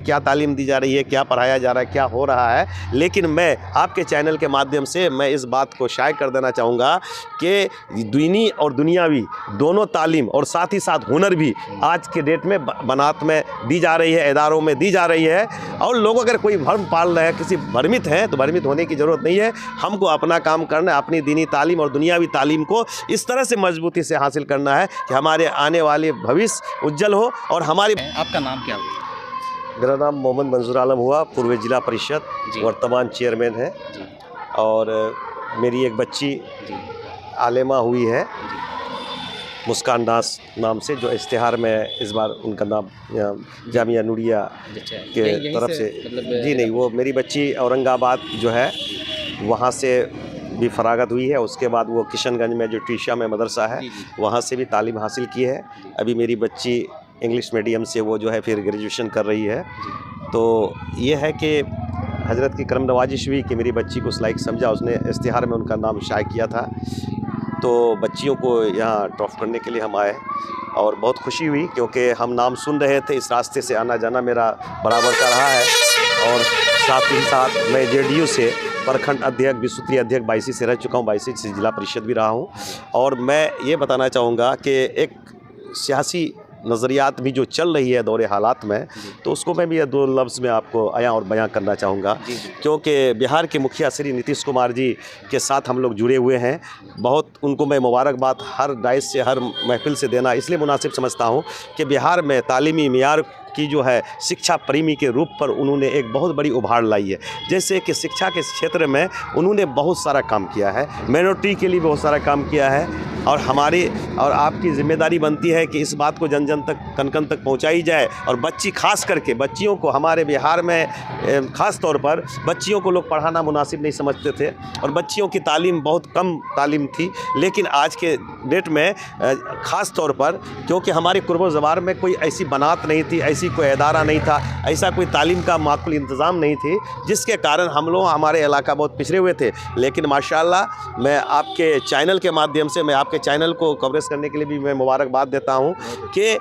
क्या तालीम दी जा रही है, क्या पढ़ाया जा रहा है, क्या हो रहा है। लेकिन मैं आपके चैनल के माध्यम से मैं इस बात को शाये कर देना चाहूँगा कि दीनी और दुनियावी दोनों तालीम और साथ ही साथ हुनर भी आज के डेट में बनात में दी जा रही है, इदारों में दी जा रही है। और लोग अगर कोई भ्रम पाल रहे हैं, किसी भ्रमित हैं, तो भ्रमित होने की ज़रूरत नहीं है। हमको अपना काम करना है, अपनी दीनी तालीम और दुनियावी तालीम को इस तरह से मजबूती से हासिल करना है कि हमारे आने वाले भविष्य उज्जवल हो। और हमारी आपका नाम क्या हुआ? मेरा नाम मोहम्मद मंजूर आलम हुआ, पूर्व जिला परिषद वर्तमान चेयरमैन है। और मेरी एक बच्ची आलिमा हुई है मुस्कान दास नाम से, जो इश्तिहार में इस बार उनका नाम जामिया नूरिया के तरफ से जी नहीं, वो मेरी बच्ची औरंगाबाद जो है वहाँ से भी फरागत हुई है। उसके बाद वो किशनगंज में जो टीशा में मदरसा है वहाँ से भी तालीम हासिल की है। अभी मेरी बच्ची इंग्लिश मीडियम से वो जो है फिर ग्रेजुएशन कर रही है। तो ये है कि हज़रत की करम नवाजिश हुई कि मेरी बच्ची को उस लायक समझा, उसने इश्तिहार में उनका नाम शाये किया था। तो बच्चियों को यहाँ ड्रॉप करने के लिए हम आए और बहुत खुशी हुई, क्योंकि हम नाम सुन रहे थे। इस रास्ते से आना जाना मेरा बराबर का रहा है। और साथ ही साथ मैं JDU से प्रखंड अध्यक्ष, विस्तृत अध्यक्ष 22 से रह चुका हूँ, 22 से जिला परिषद भी रहा हूँ। और मैं ये बताना चाहूँगा कि एक सियासी नज़रियात भी जो चल रही है दौरे हालात में, तो उसको मैं भी ये 2 लफ्ज़ में आपको आया और बयां करना चाहूँगा। क्योंकि बिहार के मुखिया श्री नीतीश कुमार जी के साथ हम लोग जुड़े हुए हैं। बहुत उनको मैं मुबारकबाद हर डाइस से, हर महफिल से देना इसलिए मुनासिब समझता हूँ कि बिहार में तालीमी मियार की जो है शिक्षा प्रेमी के रूप पर उन्होंने एक बहुत बड़ी उभार लाई है। जैसे कि शिक्षा के क्षेत्र में उन्होंने बहुत सारा काम किया है, माइनॉरिटी के लिए बहुत सारा काम किया है। और हमारी और आपकी ज़िम्मेदारी बनती है कि इस बात को जन जन तक, कन कन तक पहुंचाई जाए। और बच्ची खास करके बच्चियों को, हमारे बिहार में ख़ास तौर पर बच्चियों को लोग पढ़ाना मुनासिब नहीं समझते थे और बच्चियों की तालीम बहुत कम तालीम थी। लेकिन आज के डेट में ख़ास तौर पर, क्योंकि हमारे कुर्बो ज़बार में कोई ऐसी बनात नहीं थी, ऐसी कोई इदारा नहीं था, ऐसा कोई तालीम का माकूल इंतज़ाम नहीं थी, जिसके कारण हम लोग, हमारे इलाका बहुत पिछड़े हुए थे। लेकिन माशाअल्लाह मैं आपके चैनल के माध्यम से, मैं आपके चैनल को कवरेज करने के लिए भी मैं मुबारकबाद देता हूं कि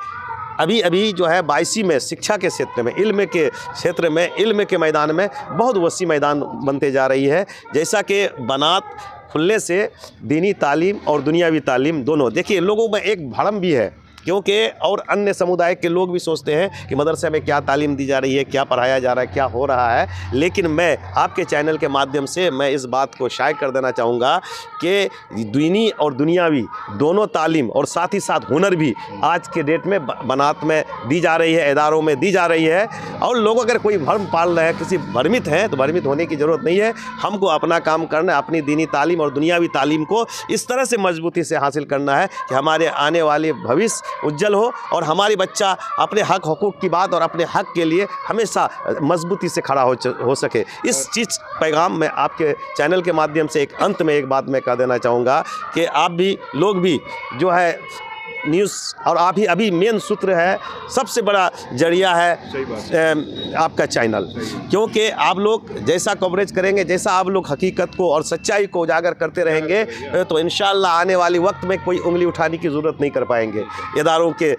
अभी अभी जो है 22 में शिक्षा के क्षेत्र में, इल्म के क्षेत्र में, इल्म के मैदान में बहुत वसी मैदान बनते जा रही है। जैसा कि बनात खुलने से दीनी तालीम और दुनियावी तालीम दोनों, देखिए लोगों में एक भ्रम भी है, क्योंकि और अन्य समुदाय के लोग भी सोचते हैं कि मदरसे में क्या तालीम दी जा रही है, क्या पढ़ाया जा रहा है, क्या हो रहा है। लेकिन मैं आपके चैनल के माध्यम से मैं इस बात को शाये कर देना चाहूँगा कि दीनी और दुनियावी दोनों तालीम और साथ ही साथ हुनर भी आज के डेट में बनात में दी जा रही है, इदारों में दी जा रही है। और लोग अगर कोई भ्रम पाल रहे हैं, किसी भ्रमित हैं, तो भ्रमित होने की ज़रूरत नहीं है। हमको अपना काम करना है, अपनी दीनी तालीम और दुनियावी तालीम को इस तरह से मजबूती से हासिल करना है कि हमारे आने वाले भविष्य उज्जवल हो और हमारी बच्चा अपने हक हुकूक की बात और अपने हक के लिए हमेशा मजबूती से खड़ा हो सके। इस चीज़ पैगाम मैं आपके चैनल के माध्यम से एक अंत में एक बात मैं कह देना चाहूँगा कि आप भी लोग भी जो है न्यूज़, और आप ही अभी मेन सूत्र है, सबसे बड़ा जरिया है आपका चैनल। क्योंकि आप लोग जैसा कवरेज करेंगे, जैसा आप लोग हकीकत को और सच्चाई को उजागर करते रहेंगे, तो इंशाअल्लाह आने वाले वक्त में कोई उंगली उठाने की ज़रूरत नहीं कर पाएंगे। इदारों के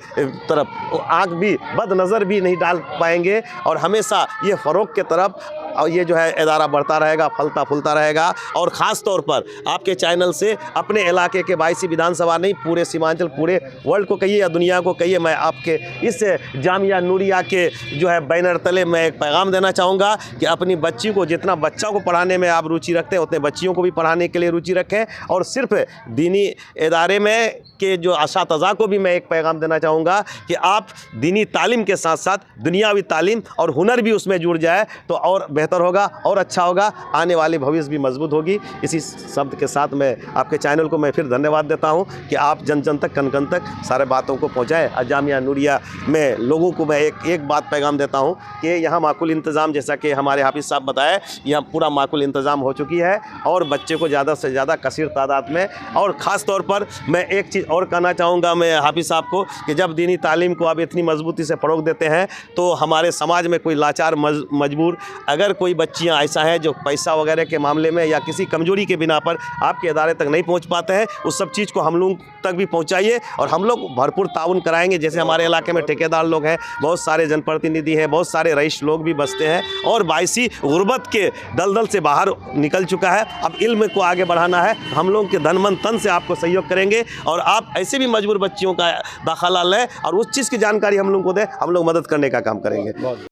तरफ आँख भी, बदनज़र भी नहीं डाल पाएंगे। और हमेशा ये फ़रोग़ के तरफ और ये जो है इदारा बढ़ता रहेगा, फलता फूलता रहेगा। और ख़ास तौर पर आपके चैनल से अपने इलाके के 22 विधानसभा नहीं, पूरे सीमांचल, पूरे वर्ल्ड को कहिए या दुनिया को कहिए, मैं आपके इस जामिया नूरिया के जो है बैनर तले मैं एक पैगाम देना चाहूँगा कि अपनी बच्ची को, जितना बच्चों को पढ़ाने में आप रुचि रखते हैं, उतने बच्चियों को भी पढ़ाने के लिए रुचि रखें। और सिर्फ दीनी इदारे में के जो असातिज़ा को भी मैं एक पैगाम देना चाहूँगा कि आप दीनी तालीम के साथ साथ दुनियावी तालीम और हुनर भी उसमें जुड़ जाए तो और बेहतर होगा और अच्छा होगा, आने वाली भविष्य भी मजबूत होगी। इसी शब्द के साथ मैं आपके चैनल को मैं फिर धन्यवाद देता हूं कि आप जन जन तक, कन कन तक सारे बातों को पहुंचाएं। जामिया नूरिया में लोगों को मैं एक बात पैगाम देता हूं कि यहाँ माकूल इंतज़ाम, जैसा कि हमारे हाफिज़ साहब बताए, यहाँ पूरा माकूल इंतज़ाम हो चुकी है और बच्चे को ज़्यादा से ज़्यादा कसीर तादाद में। और ख़ास तौर पर मैं एक चीज़ और कहना चाहूँगा मैं हाफिज़ साहब को कि जब दीनी तालीम को आप इतनी मजबूती से फ़रोग़ देते हैं, तो हमारे समाज में कोई लाचार मजबूर अगर अगर कोई बच्चियां ऐसा हैं जो पैसा वगैरह के मामले में या किसी कमजोरी के बिना पर आपके अदारे तक नहीं पहुंच पाते हैं, उस सब चीज़ को हम लोग तक भी पहुंचाइए और हम लोग भरपूर ताउन कराएंगे। जैसे हमारे इलाके में ठेकेदार लोग हैं, बहुत सारे जनप्रतिनिधि हैं, बहुत सारे रईस लोग भी बसते हैं और बाइसी गुर्बत के दलदल से बाहर निकल चुका है। अब इल्म को आगे बढ़ाना है, हम लोग के धन मन तन से आपको सहयोग करेंगे और आप ऐसे भी मजबूर बच्चियों का दाखिला लें और उस चीज़ की जानकारी हम लोग को दें, हम लोग मदद करने का काम करेंगे।